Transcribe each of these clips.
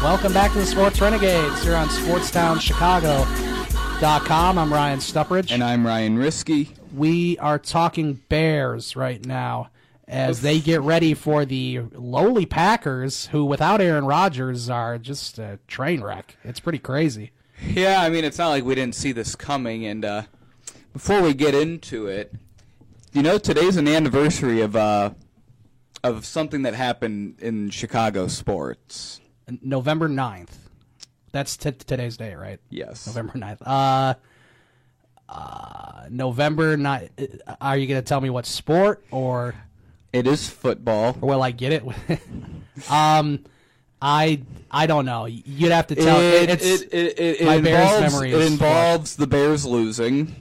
Welcome back to the Sports Renegades here on SportstownChicago.com. I'm Ryan Stuppridge. And I'm Ryan Risky. We are talking Bears right now as they get ready for the lowly Packers, who without Aaron Rodgers are just a train wreck. It's pretty crazy. Yeah, I mean, it's not like we didn't see this coming. And before we get into it, you know, today's an anniversary of something that happened in Chicago sports. November 9th. That's today's day, right? Yes. November 9th. November 9th. Are you going to tell me what sport or? It is football. Or will I get it? I don't know. You'd have to tell. It my Bears involves, memory it is involves the Bears losing.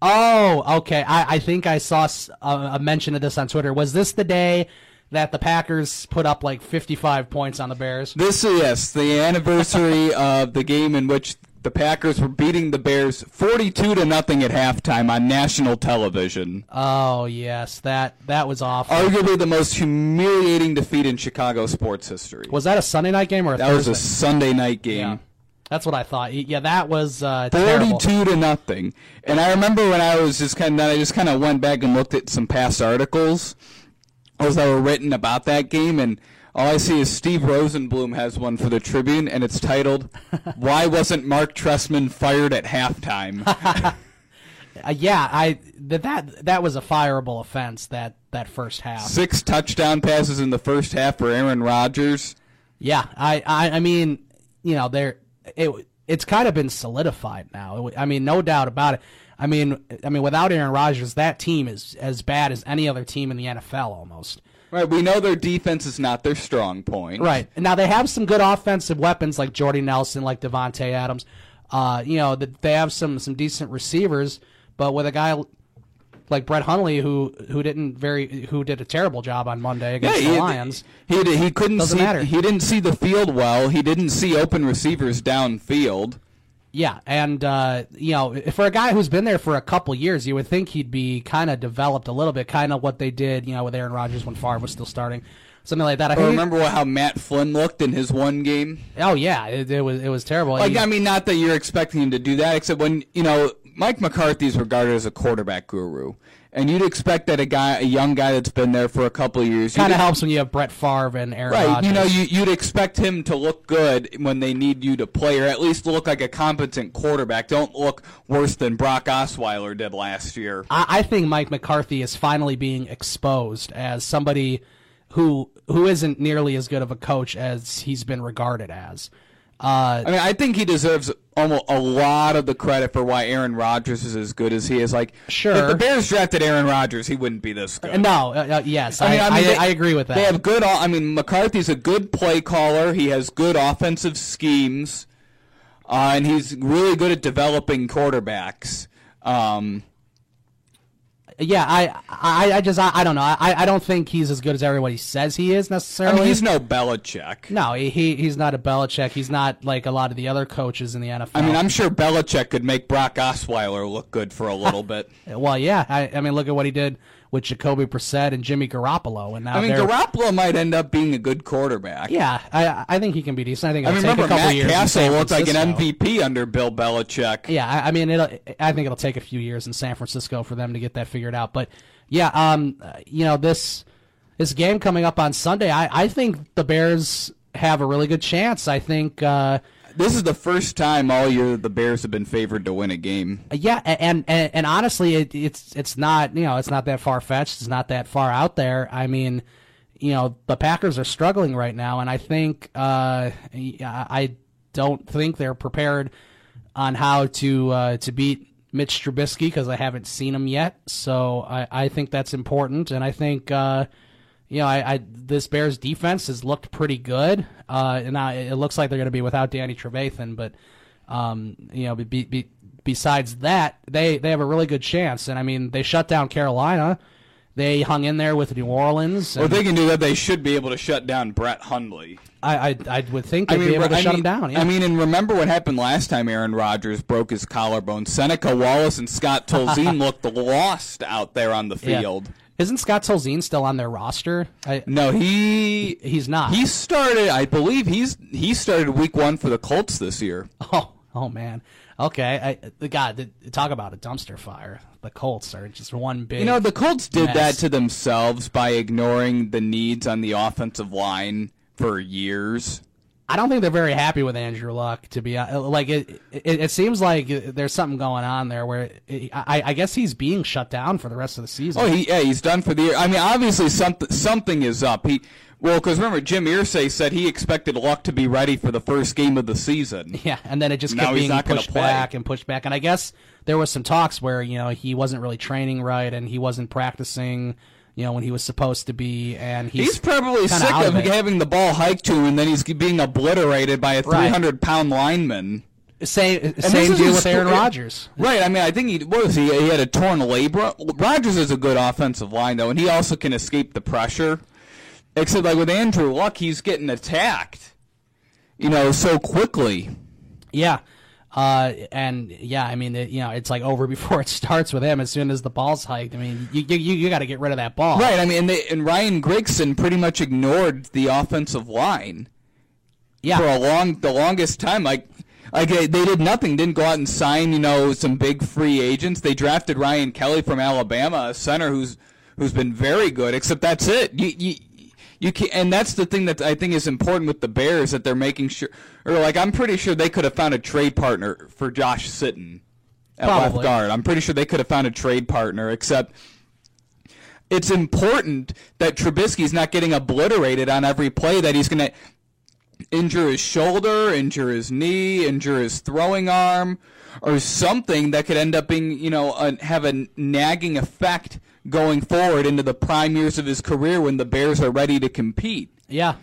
Oh, okay. I think I saw a mention of this on Twitter. Was this the day that the Packers put up like 55 points on the Bears? Yes, the anniversary of the game in which the Packers were beating the Bears 42-0 at halftime on national television. Oh, yes. That was awful. Arguably the most humiliating defeat in Chicago sports history. Was that a Sunday night game or a Thursday? That was a Sunday night game. Yeah. That's what I thought. Yeah, that was 42-0. And I remember when I was just kind of went back and looked at some past articles that were written about that game, and all I see is Steve Rosenblum has one for the Tribune, and it's titled, "Why Wasn't Mark Trestman Fired at Halftime?" Yeah, that was a fireable offense, that first half. 6 touchdown passes in the first half for Aaron Rodgers. Yeah, I mean, you know, it's kind of been solidified now. I mean, no doubt about it. I mean, without Aaron Rodgers, that team is as bad as any other team in the NFL almost. Right, we know their defense is not their strong point. Right. Now, they have some good offensive weapons like Jordy Nelson, like Devontae Adams. You know, they have some decent receivers, but with a guy like Brett Hundley who did a terrible job on Monday against the Lions. He couldn't Doesn't see. matter. He didn't see the field well. He didn't see open receivers downfield. Yeah, and you know, for a guy who's been there for a couple years, you would think he'd be kind of developed a little bit, kind of what they did, you know, with Aaron Rodgers when Favre was still starting, something like that. I remember how Matt Flynn looked in his one game. Oh yeah, it was terrible. Like, I mean, not that you're expecting him to do that, except when, you know, Mike McCarthy is regarded as a quarterback guru. And you'd expect that a young guy that's been there for a couple of years. Kind of helps when you have Brett Favre and Aaron Rodgers. Right, you know, you'd expect him to look good when they need you to play, or at least look like a competent quarterback. Don't look worse than Brock Osweiler did last year. I think Mike McCarthy is finally being exposed as somebody who isn't nearly as good of a coach as he's been regarded as. I mean, I think he deserves almost a lot of the credit for why Aaron Rodgers is as good as he is. Like, sure, if the Bears drafted Aaron Rodgers, he wouldn't be this good. No, yes, I agree with that. They have good. I mean, McCarthy's a good play caller. He has good offensive schemes, and he's really good at developing quarterbacks. Yeah, I don't know. I don't think he's as good as everybody says he is necessarily. I mean, he's no Belichick. No, he's not a Belichick. He's not like a lot of the other coaches in the NFL. I mean, I'm sure Belichick could make Brock Osweiler look good for a little bit. Well, yeah. I mean, look at what he did with Jacoby Brissett and Jimmy Garoppolo, and now Garoppolo might end up being a good quarterback. Yeah, I think he can be decent. I think it'll take remember a couple Matt years. Castle looked like an MVP under Bill Belichick. Yeah, I mean, I think it'll take a few years in San Francisco for them to get that figured out. But yeah, you know, this game coming up on Sunday, I think the Bears have a really good chance. I think. This is the first time all year the Bears have been favored to win a game. Yeah, and honestly, it's not, you know, it's not that far fetched. It's not that far out there. I mean, you know, the Packers are struggling right now, and I think I don't think they're prepared on how to beat Mitch Trubisky because I haven't seen him yet. So I think that's important, and I think you know, this Bears defense has looked pretty good, and it looks like they're going to be without Danny Trevathan. But you know, besides that, they have a really good chance. And I mean, they shut down Carolina. They hung in there with New Orleans. Well, if they can do that, they should be able to shut down Brett Hundley. I would think they'd be able to shut him down. Yeah. I mean, and remember what happened last time Aaron Rodgers broke his collarbone. Seneca Wallace and Scott Tolzien looked lost out there on the field. Isn't Scott Tolzien still on their roster? No, he's not. He started, I believe he started week 1 for the Colts this year. Oh man. Okay. Talk about a dumpster fire. The Colts are just one big. The Colts did mess. that to themselves by ignoring the needs on the offensive line for years. I don't think they're very happy with Andrew Luck, to be like it seems like there's something going on there where I guess he's being shut down for the rest of the season. Oh, he's done for the year. I mean, obviously something is up. Because remember, Jim Irsay said he expected Luck to be ready for the first game of the season. Yeah, and then it just kept being pushed back and pushed back. And I guess there was some talks where he wasn't really training right and he wasn't practicing when he was supposed to be, and he's probably sick of having the ball hiked to him, and then he's being obliterated by a 300-pound lineman. Same deal with Aaron Rodgers. Right. I mean, I think he had a torn labrum. Rodgers is a good offensive line, though, and he also can escape the pressure. Except, like, with Andrew Luck, he's getting attacked, so quickly. Yeah. I mean, it's like over before it starts with him. As soon as the ball's hiked, I mean, you got to get rid of that ball. Right. I mean, and Ryan Grigson pretty much ignored the offensive line. Yeah. For the longest time, like they did nothing. Didn't go out and sign, some big free agents. They drafted Ryan Kelly from Alabama, a center who's been very good. Except that's it. You can, and that's the thing that I think is important with the Bears, that they're making sure, or like I'm pretty sure they could have found a trade partner for Josh Sitton at left guard. I'm pretty sure they could have found a trade partner, except it's important that Trubisky's not getting obliterated on every play, that he's going to injure his shoulder, injure his knee, injure his throwing arm, or something that could end up being, have a nagging effect going forward into the prime years of his career when the Bears are ready to compete. Yeah.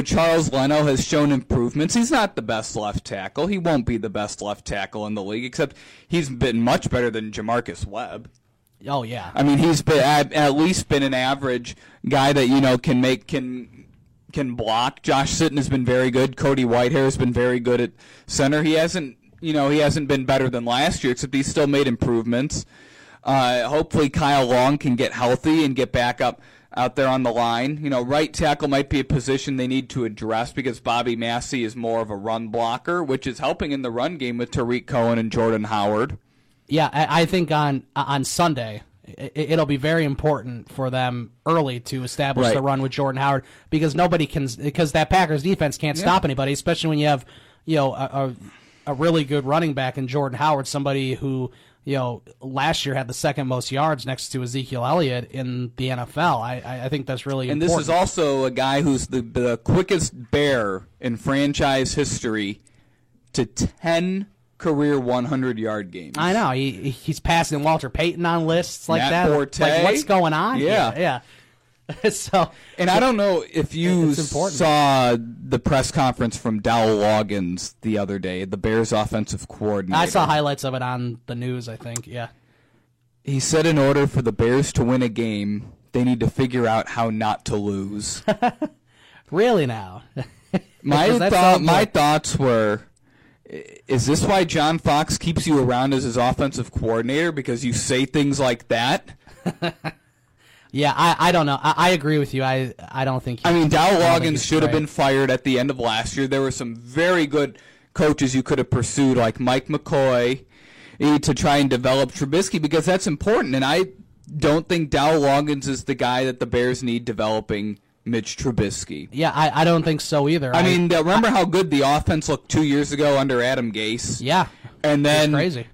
Charles Leno has shown improvements. He's not the best left tackle. He won't be the best left tackle in the league, except he's been much better than Jamarcus Webb. Oh, yeah. I mean, he's been at least been an average guy that, can block. Josh Sitton has been very good. Cody Whitehair has been very good at center. He hasn't been better than last year, except he's still made improvements. Hopefully Kyle Long can get healthy and get back up out there on the line. Right tackle might be a position they need to address because Bobby Massey is more of a run blocker, which is helping in the run game with Tariq Cohen and Jordan Howard. Yeah, I think on Sunday it'll be very important for them early to establish the run with Jordan Howard because that Packers defense can't stop anybody, especially when you have a really good running back in Jordan Howard, somebody who last year had the second most yards next to Ezekiel Elliott in the NFL. I think that's really important. And this is also a guy who's the quickest Bear in franchise history to 10 career 100-yard games. I know. He's passing Walter Payton on lists like Matt that. Forte. Like, what's going on? Yeah. So, I don't know if you saw the press conference from Dowell Loggins the other day, the Bears offensive coordinator. I saw highlights of it on the news, I think, yeah. He said in order for the Bears to win a game, they need to figure out how not to lose. Really now? My thoughts were, is this why John Fox keeps you around as his offensive coordinator? Because you say things like that? Yeah, I don't know. I agree with you. I don't think. Dowell Loggins should have been fired at the end of last year. There were some very good coaches you could have pursued, like Mike McCoy, to try and develop Trubisky, because that's important. And I don't think Dowell Loggins is the guy that the Bears need developing Mitch Trubisky. Yeah, I don't think so either. Remember how good the offense looked 2 years ago under Adam Gase? Yeah. And then crazy.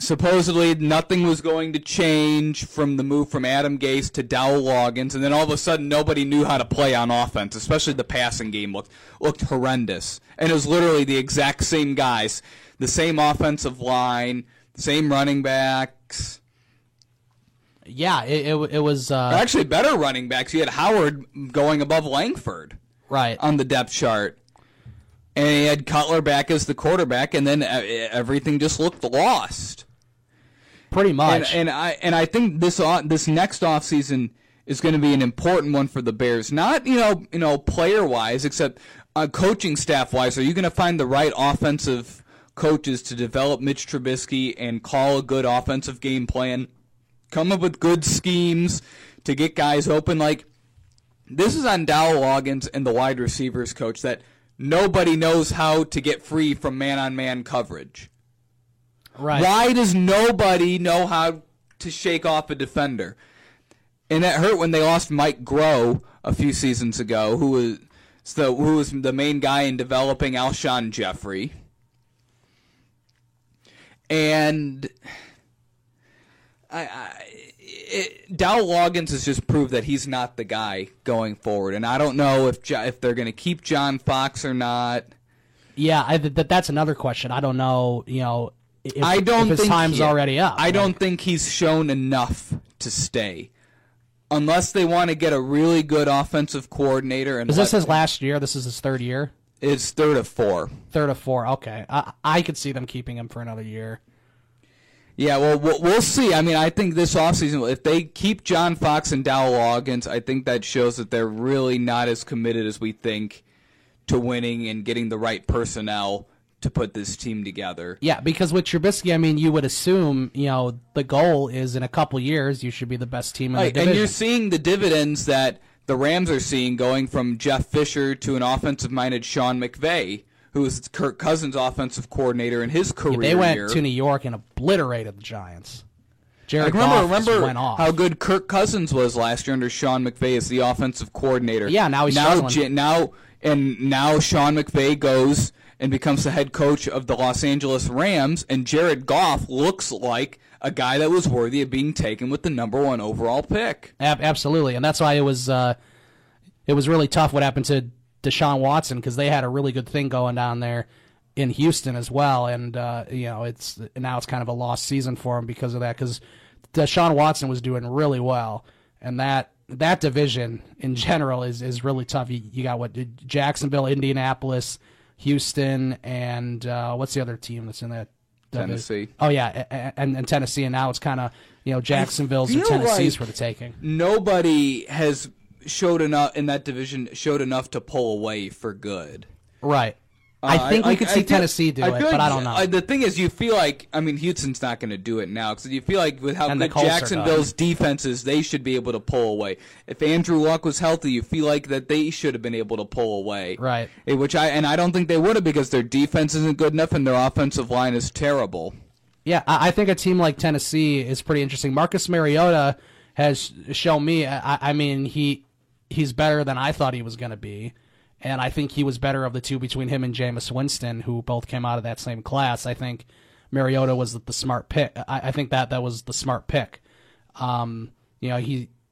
Supposedly nothing was going to change from the move from Adam Gase to Dowell Loggins, and then all of a sudden nobody knew how to play on offense, especially the passing game looked horrendous. And it was literally the exact same guys, the same offensive line, same running backs. Yeah, it was... Actually, better running backs. You had Howard going above Langford on the depth chart. And he had Cutler back as the quarterback, and then everything just looked lost. Pretty much. And I think this next offseason is going to be an important one for the Bears. Not, player-wise, except coaching staff-wise. Are you going to find the right offensive coaches to develop Mitch Trubisky and call a good offensive game plan come up with good schemes to get guys open. Like, this is on Dow Loggins and the wide receivers coach that nobody knows how to get free from man-on-man coverage. Right. Why does nobody know how to shake off a defender? And that hurt when they lost Mike Groh a few seasons ago, who was the main guy in developing Alshon Jeffrey. And Dow Loggins has just proved that he's not the guy going forward. And I don't know if they're going to keep John Fox or not. Yeah, that's another question. I don't know, if his think time's already up. I don't think he's shown enough to stay. Unless they want to get a really good offensive coordinator. Is this his last year? This is his third year? It's third of four. Third of four, okay. I could see them keeping him for another year. Yeah, well, we'll see. I mean, I think this offseason, if they keep John Fox and Dow Loggins, I think that shows that they're really not as committed as we think to winning and getting the right personnel to put this team together. Yeah, because with Trubisky, I mean, you would assume, the goal is in a couple years you should be the best team in the division. And you're seeing the dividends that the Rams are seeing going from Jeff Fisher to an offensive-minded Sean McVay, who was Kirk Cousins' offensive coordinator in his career. They went to New York and obliterated the Giants. Jared Goff remember went off. How good Kirk Cousins was last year under Sean McVay as the offensive coordinator. Yeah, now he's struggling. Now Sean McVay goes and becomes the head coach of the Los Angeles Rams, and Jared Goff looks like a guy that was worthy of being taken with the number 1 overall pick. Absolutely, and that's why it was really tough what happened to Deshaun Watson, because they had a really good thing going down there in Houston as well, and it's kind of a lost season for him because of that, because Deshaun Watson was doing really well, and that division in general is really tough. You got Jacksonville, Indianapolis, Houston, and what's the other team that's in that? Tennessee. Oh yeah, and Tennessee, and now it's kind of Jacksonville's and Tennessee's for the taking. Nobody has showed enough in that division to pull away for good. Right. I think we could see Tennessee do it, but I don't know. The thing is, you feel like, Houston's not going to do it now, because you feel like with how good Jacksonville's defense is, they should be able to pull away. If Andrew Luck was healthy, you feel like that they should have been able to pull away. Right. I don't think they would have, because their defense isn't good enough and their offensive line is terrible. Yeah, I think a team like Tennessee is pretty interesting. Marcus Mariota has shown me, he's better than I thought he was going to be. And I think he was better of the two between him and Jameis Winston, who both came out of that same class. I think Mariota was the smart pick. I think that was the smart pick.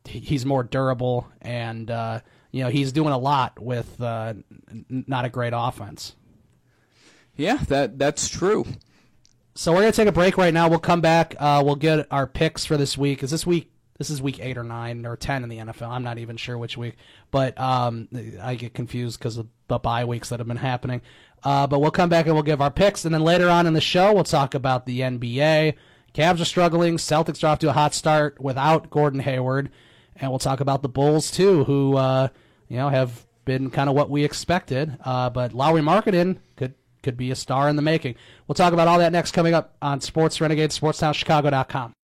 He's more durable, and he's doing a lot with not a great offense. Yeah, that's true. So we're gonna take a break right now. We'll come back. We'll get our picks for this week. This is week 8 or 9 or 10 in the NFL. I'm not even sure which week, but I get confused because of the bye weeks that have been happening. But we'll come back and we'll give our picks, and then later on in the show, we'll talk about the NBA. Cavs are struggling. Celtics are off to a hot start without Gordon Hayward, and we'll talk about the Bulls too, who have been kind of what we expected. But Lauri Markkanen could be a star in the making. We'll talk about all that next, coming up on Sports Renegade, SportsTownChicago.com.